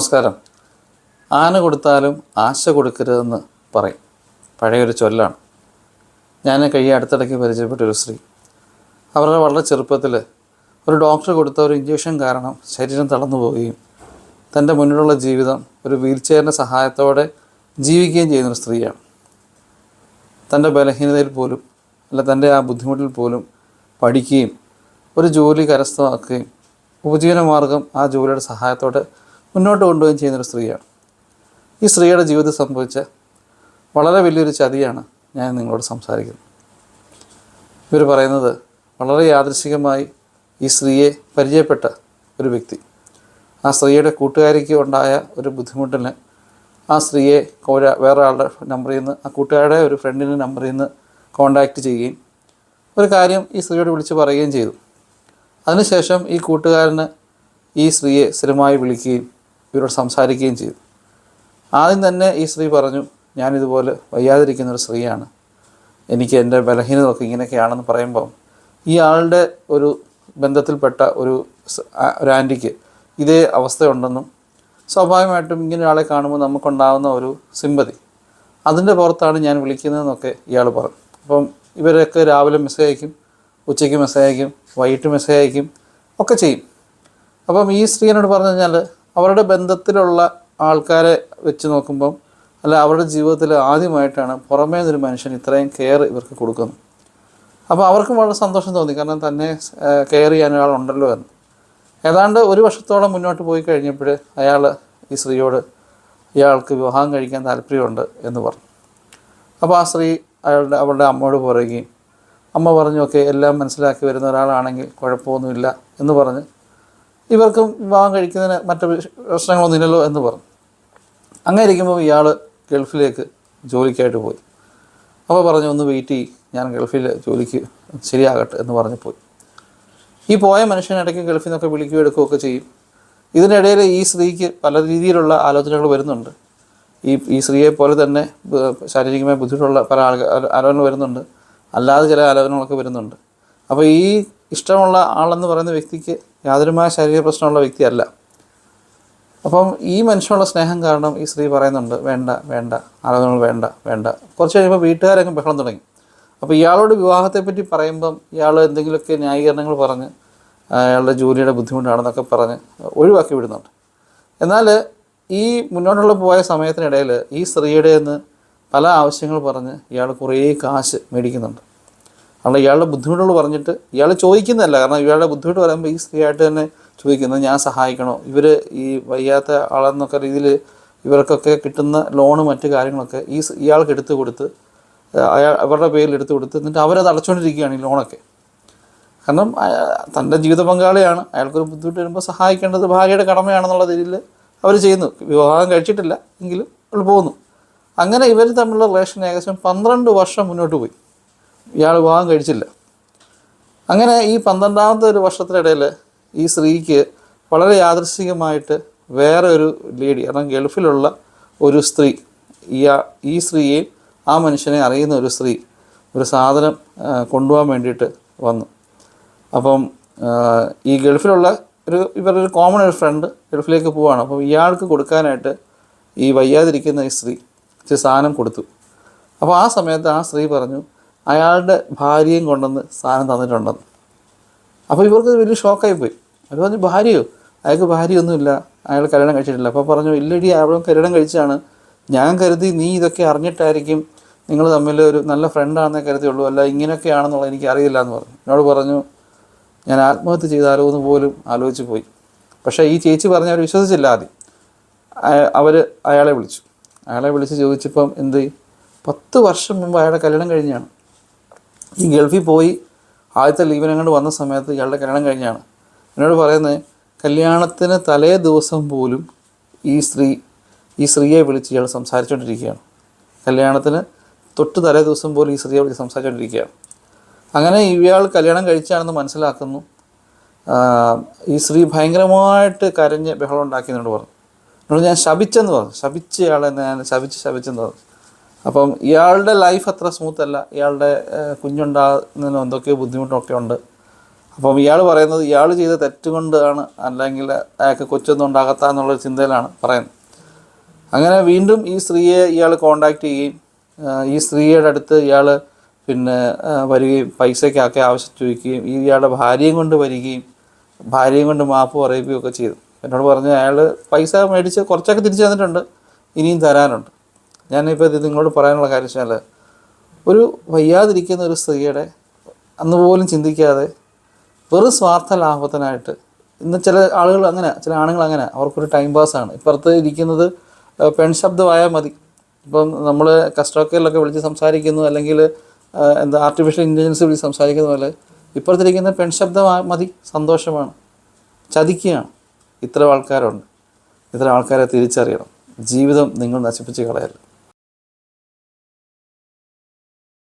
നമസ്കാരം. ആന കൊടുത്താലും ആശ കൊടുക്കരുതെന്ന് പറയും, പഴയൊരു ചൊല്ലാണ്. ഞാൻ അടുത്തിടയ്ക്ക് പരിചയപ്പെട്ടൊരു സ്ത്രീ, അവരുടെ വളരെ ചെറുപ്പത്തിൽ ഒരു ഡോക്ടർ കൊടുത്ത ഒരു ഇഞ്ചക്ഷൻ കാരണം ശരീരം തളർന്നു പോവുകയും തൻ്റെ മുന്നിലുള്ള ജീവിതം ഒരു വീൽ ചെയറിൻ്റെ സഹായത്തോടെ ജീവിക്കുകയും ചെയ്യുന്നൊരു സ്ത്രീയാണ്. തൻ്റെ ബലഹീനതയിൽ പോലും തൻ്റെ ആ ബുദ്ധിമുട്ടിൽ പോലും പഠിക്കുകയും ഒരു ജോലി കരസ്ഥമാക്കുകയും ഉപജീവനമാർഗം ആ ജോലിയുടെ സഹായത്തോടെ മുന്നോട്ട് കൊണ്ടുപോവുകയും ചെയ്യുന്നൊരു സ്ത്രീയാണ്. ഈ സ്ത്രീയുടെ ജീവിതത്തിൽ സംഭവിച്ച വളരെ വലിയൊരു ചതിയാണ് ഞാൻ നിങ്ങളോട് സംസാരിക്കുന്നത്. ഇവർ പറയുന്നത് വളരെ യാദൃശ്ചികമായി ഈ സ്ത്രീയെ പരിചയപ്പെട്ട ഒരു വ്യക്തി, ആ സ്ത്രീയുടെ കൂട്ടുകാരിക്ക് ഉണ്ടായ ഒരു ബുദ്ധിമുട്ടിന് ആ സ്ത്രീയെ വേറെ ആളുടെ നമ്പറിൽ നിന്ന്, ആ കൂട്ടുകാരുടെ ഒരു ഫ്രണ്ടിൻ്റെ നമ്പറിൽ നിന്ന് കോണ്ടാക്റ്റ് ചെയ്യുകയും ഒരു കാര്യം ഈ സ്ത്രീയോട് വിളിച്ച് പറയുകയും ചെയ്തു. അതിനുശേഷം ഈ കൂട്ടുകാരന് ഈ സ്ത്രീയെ സ്ഥിരമായി വിളിക്കുകയും ഇവരോട് സംസാരിക്കുകയും ചെയ്തു. ആദ്യം തന്നെ ഈ സ്ത്രീ പറഞ്ഞു, ഞാനിതുപോലെ വയ്യാതിരിക്കുന്നൊരു സ്ത്രീയാണ്, എനിക്ക് എൻ്റെ ബലഹീനതയൊക്കെ ഇങ്ങനെയൊക്കെയാണെന്ന് പറയുമ്പം ഈ ആളുടെ ഒരു ബന്ധത്തിൽപ്പെട്ട ഒരു ആൻറ്റിക്ക് ഇതേ അവസ്ഥയുണ്ടെന്നും സ്വാഭാവികമായിട്ടും ഇങ്ങനെ ഒരാളെ കാണുമ്പോൾ നമുക്കുണ്ടാകുന്ന ഒരു സിമ്പതി, അതിൻ്റെ പുറത്താണ് ഞാൻ വിളിക്കുന്നതെന്നൊക്കെ ഇയാൾ പറഞ്ഞു. അപ്പം ഇവരൊക്കെ രാവിലെ മെസ്സേജ് അയക്കും, ഉച്ചയ്ക്ക് മെസ്സേജ് അയക്കും, വൈകിട്ട് മെസ്സേജ് അയക്കും, ഒക്കെ ചെയ്യും. അപ്പം ഈ സ്ത്രീയോട് പറഞ്ഞു കഴിഞ്ഞാൽ അവരുടെ ബന്ധത്തിലുള്ള ആൾക്കാരെ വെച്ച് നോക്കുമ്പം അവരുടെ ജീവിതത്തിൽ ആദ്യമായിട്ടാണ് പുറമേ നിന്നൊരു മനുഷ്യൻ ഇത്രയും കെയർ ഇവർക്ക് കൊടുക്കുന്നത്. അപ്പോൾ അവർക്കും വളരെ സന്തോഷം തോന്നി, കാരണം തന്നെ കെയർ ചെയ്യാൻ ഒരാളുണ്ടല്ലോ എന്ന്. ഏതാണ്ട് ഒരു വർഷത്തോളം മുന്നോട്ട് പോയി കഴിഞ്ഞപ്പോൾ അയാൾ ഈ സ്ത്രീയോട് ഇയാൾക്ക് വിവാഹം കഴിക്കാൻ താല്പര്യമുണ്ട് എന്ന് പറഞ്ഞു. അപ്പോൾ ആ സ്ത്രീ അവളുടെ അമ്മയോട് പറയുകയും അമ്മ പറഞ്ഞു, ഒക്കെ എല്ലാം മനസ്സിലാക്കി വരുന്ന ഒരാളാണെങ്കിൽ കുഴപ്പമൊന്നുമില്ല എന്ന് പറഞ്ഞ് ഇവർക്കും വിവാഹം കഴിക്കുന്നതിന് മറ്റു പ്രശ്നങ്ങളൊന്നുമില്ലല്ലോ എന്ന് പറഞ്ഞു. അങ്ങനെ ഇരിക്കുമ്പോൾ ഇയാൾ ഗൾഫിലേക്ക് ജോലിക്കായിട്ട് പോയി. അപ്പോൾ പറഞ്ഞു, ഒന്ന് വെയിറ്റ് ചെയ്യും, ഞാൻ ഗൾഫിൽ ജോലിക്ക് ശരിയാകട്ടെ എന്ന് പറഞ്ഞ് പോയി. ഈ പോയ മനുഷ്യനിടയ്ക്ക് ഗൾഫിൽ നിന്നൊക്കെ വിളിക്കുകയും എടുക്കുകയൊക്കെ ചെയ്യും. ഇതിനിടയിൽ ഈ സ്ത്രീക്ക് പല രീതിയിലുള്ള ആലോചനകൾ വരുന്നുണ്ട്. ഈ സ്ത്രീയെ പോലെ തന്നെ ശാരീരികമായി ബുദ്ധിമുട്ടുള്ള പല ആലോചനകൾ വരുന്നുണ്ട്, അല്ലാതെ ചില ആലോചനകളൊക്കെ വരുന്നുണ്ട്. അപ്പോൾ ഈ ഇഷ്ടമുള്ള ആളെന്ന് പറയുന്ന വ്യക്തിക്ക് യാതൊരുമായ ശാരീരിക പ്രശ്നമുള്ള വ്യക്തിയല്ല. അപ്പം ഈ മനുഷ്യനുള്ള സ്നേഹം കാരണം ഈ സ്ത്രീ പറയുന്നുണ്ട്, വേണ്ട വേണ്ട, ആലോചനകൾ വേണ്ട വേണ്ട. കുറച്ച് കഴിയുമ്പോൾ വീട്ടുകാരൊക്കെ ബഹളം തുടങ്ങി. അപ്പോൾ ഇയാളോട് വിവാഹത്തെപ്പറ്റി പറയുമ്പം ഇയാൾ എന്തെങ്കിലുമൊക്കെ ന്യായീകരണങ്ങൾ പറഞ്ഞ് അയാളുടെ ജോലിയുടെ ബുദ്ധിമുട്ടാണെന്നൊക്കെ പറഞ്ഞ് ഒഴിവാക്കി വിടുന്നുണ്ട്. എന്നാൽ ഈ മുന്നോട്ടുള്ള പോയ സമയത്തിനിടയിൽ ഈ സ്ത്രീയുടെ നിന്ന് പല ആവശ്യങ്ങൾ പറഞ്ഞ് ഇയാൾ കുറേ കാശ് മേടിക്കുന്നുണ്ട്. കാരണം ഇയാളുടെ ബുദ്ധിമുട്ടുകൾ പറഞ്ഞിട്ട് ഇയാൾ ചോദിക്കുന്നതല്ല, കാരണം ഇയാളുടെ ബുദ്ധിമുട്ട് പറയുമ്പോൾ ഈ സ്ത്രീയായിട്ട് തന്നെ ചോദിക്കുന്നത്, ഞാൻ സഹായിക്കണോ, ഇവർ ഈ വയ്യാത്ത ആളെന്നൊക്കെ രീതിയിൽ ഇവർക്കൊക്കെ കിട്ടുന്ന ലോണ് മറ്റു കാര്യങ്ങളൊക്കെ ഇയാൾക്ക് എടുത്തു കൊടുത്ത് അവരുടെ പേരിൽ എടുത്തു കൊടുത്ത് എന്നിട്ട് അവരത് അടച്ചുകൊണ്ടിരിക്കുകയാണ് ഈ ലോണൊക്കെ. കാരണം തൻ്റെ ജീവിത പങ്കാളിയാണ്, അയാൾക്കൊരു ബുദ്ധിമുട്ട് വരുമ്പോൾ സഹായിക്കേണ്ടത് ഭാര്യയുടെ കടമയാണെന്നുള്ള രീതിയിൽ അവർ ചെയ്യുന്നു. വിവാഹം കഴിച്ചിട്ടില്ല എങ്കിലും അവൾ പോകുന്നു. അങ്ങനെ ഇവർ തമ്മിലുള്ള റിലേഷൻ ഏകദേശം 12 വർഷം മുന്നോട്ട് പോയി. ഇയാൾ വിവാഹം കഴിച്ചില്ല. അങ്ങനെ ഈ 12ാമത്തെ ഒരു വർഷത്തിനിടയിൽ ഈ സ്ത്രീക്ക് വളരെ യാദൃശ്ചികമായിട്ട് വേറെ ഒരു ലേഡി, കാരണം ഗൾഫിലുള്ള ഒരു സ്ത്രീ, ഈ സ്ത്രീയെയും ആ മനുഷ്യനെ അറിയുന്ന ഒരു സ്ത്രീ ഒരു സാധനം കൊണ്ടുപോകാൻ വേണ്ടിയിട്ട് വന്നു. അപ്പം ഈ ഗൾഫിലുള്ള ഇവരൊരു കോമൺ ഒരു ഫ്രണ്ട് ഗൾഫിലേക്ക് പോവുകയാണ്. അപ്പം ഇയാൾക്ക് കൊടുക്കാനായിട്ട് ഈ വയ്യാതിരിക്കുന്ന ഈ സ്ത്രീ ഇച്ചിരി സാധനം കൊടുത്തു. അപ്പോൾ ആ സമയത്ത് ആ സ്ത്രീ പറഞ്ഞു, അയാളുടെ ഭാര്യയും കൊണ്ടുവന്ന് സാധനം തന്നിട്ടുണ്ടെന്ന്. അപ്പോൾ ഇവർക്ക് വലിയ ഷോക്കായിപ്പോയി. അവർ പറഞ്ഞു, ഭാര്യയോ? അയാൾക്ക് ഭാര്യയൊന്നുമില്ല, അയാൾ കല്യാണം കഴിച്ചിട്ടില്ല. അപ്പോൾ പറഞ്ഞു, ഇല്ലടി, അവളും കല്യാണം കഴിച്ചാണ്, ഞാൻ കരുതി നീ ഇതൊക്കെ അറിഞ്ഞിട്ടായിരിക്കും നിങ്ങൾ തമ്മിൽ ഒരു നല്ല ഫ്രണ്ടാണെന്നേ കരുതിയുള്ളൂ, അല്ല ഇങ്ങനെയൊക്കെയാണെന്നുള്ളത് എനിക്ക് അറിയില്ല എന്ന് പറഞ്ഞു. എന്നോട് പറഞ്ഞു, ഞാൻ ആത്മഹത്യ ചെയ്താലോ എന്ന് പോലും ആലോചിച്ച് പോയി. പക്ഷേ ഈ ചേച്ചി പറഞ്ഞ് അവർ വിശ്വസിച്ചില്ല. ആദ്യം അവർ അയാളെ വിളിച്ച് ചോദിച്ചപ്പം എന്ത്, 10 വർഷം മുമ്പ് അയാളുടെ കല്യാണം കഴിഞ്ഞാണ്. ഈ ഗൾഫിൽ പോയി ആദ്യത്തെ ലീവിനങ്ങോട്ട് വന്ന സമയത്ത് ഇയാളുടെ കല്യാണം കഴിഞ്ഞാണ്. എന്നോട് പറയുന്നത്, കല്യാണത്തിന് തലേ ദിവസം പോലും ഈ സ്ത്രീയെ വിളിച്ച് ഇയാൾ സംസാരിച്ചുകൊണ്ടിരിക്കുകയാണ്. കല്യാണത്തിന് തൊട്ട് തലേ ദിവസം പോലും ഈ സ്ത്രീയെ വിളിച്ച് സംസാരിച്ചുകൊണ്ടിരിക്കുകയാണ്. അങ്ങനെ ഇയാൾ കല്യാണം കഴിച്ചാണെന്ന് മനസ്സിലാക്കുന്നു. ഈ സ്ത്രീ ഭയങ്കരമായിട്ട് കരഞ്ഞ് ബഹളം ഉണ്ടാക്കിയെന്നോട് പറഞ്ഞു. എന്നോട് ഞാൻ ശപിച്ചെന്ന് പറഞ്ഞു, ശപിച്ച ഇയാളെ ഞാൻ ശപിച്ചെന്ന് പറഞ്ഞു. അപ്പം ഇയാളുടെ ലൈഫ് അത്ര സ്മൂത്തല്ല, ഇയാളുടെ കുഞ്ഞുണ്ടാകുന്നതിന് എന്തൊക്കെയോ ബുദ്ധിമുട്ടൊക്കെ ഉണ്ട്. അപ്പം ഇയാൾ പറയുന്നത് ഇയാൾ ചെയ്ത തെറ്റുകൊണ്ടാണ്, അല്ലെങ്കിൽ അയാൾക്ക് കൊച്ചൊന്നും ഉണ്ടാകത്താന്നുള്ളൊരു ചിന്തയിലാണ് പറയുന്നത്. അങ്ങനെ വീണ്ടും ഈ സ്ത്രീയെ ഇയാൾ കോണ്ടാക്ട് ചെയ്യുകയും ഈ സ്ത്രീയുടെ അടുത്ത് ഇയാൾ പിന്നെ വരികയും പൈസയ്ക്കൊക്കെ ആവശ്യം ചോദിക്കുകയും ഇയാളുടെ ഭാര്യയും കൊണ്ട് വരികയും ഭാര്യയും കൊണ്ട് മാപ്പ് പറയുകയും ഒക്കെ ചെയ്തു. എന്നോട് പറഞ്ഞു അയാൾ പൈസ മേടിച്ച് കുറച്ചൊക്കെ തിരിച്ചു തന്നിട്ടുണ്ട്, ഇനിയും തരാനുണ്ട്. ഞാനിപ്പോൾ ഇത് നിങ്ങളോട് പറയാനുള്ള കാര്യം വെച്ചാൽ, ഒരു വയ്യാതിരിക്കുന്ന ഒരു സ്ത്രീയുടെ അന്ന് പോലും ചിന്തിക്കാതെ വെറും സ്വാർത്ഥ ലാഭത്തിനായിട്ട്, ഇന്ന് ചില ആളുകൾ അങ്ങനെ, ചില ആണുങ്ങൾ അങ്ങനെ, അവർക്കൊരു ടൈം പാസ്സാണ്. ഇപ്പുറത്ത് ഇരിക്കുന്നത് പെൺശബ്ദമായാൽ മതി. ഇപ്പം നമ്മൾ കസ്റ്റമർ കെയറിലൊക്കെ വിളിച്ച് സംസാരിക്കുന്നു, അല്ലെങ്കിൽ ആർട്ടിഫിഷ്യൽ ഇൻ്റലിജൻസ് വിളിച്ച് സംസാരിക്കുന്ന പോലെ ഇപ്പുറത്തിരിക്കുന്ന പെൺശബ്ദം മതി, സന്തോഷമാണ്. ചതിക്കുകയാണ്. ഇത്തരം ആൾക്കാരുണ്ട്. ഇത്തരം ആൾക്കാരെ തിരിച്ചറിയണം. ജീവിതം നിങ്ങൾ നശിപ്പിച്ച് കളയരുത്.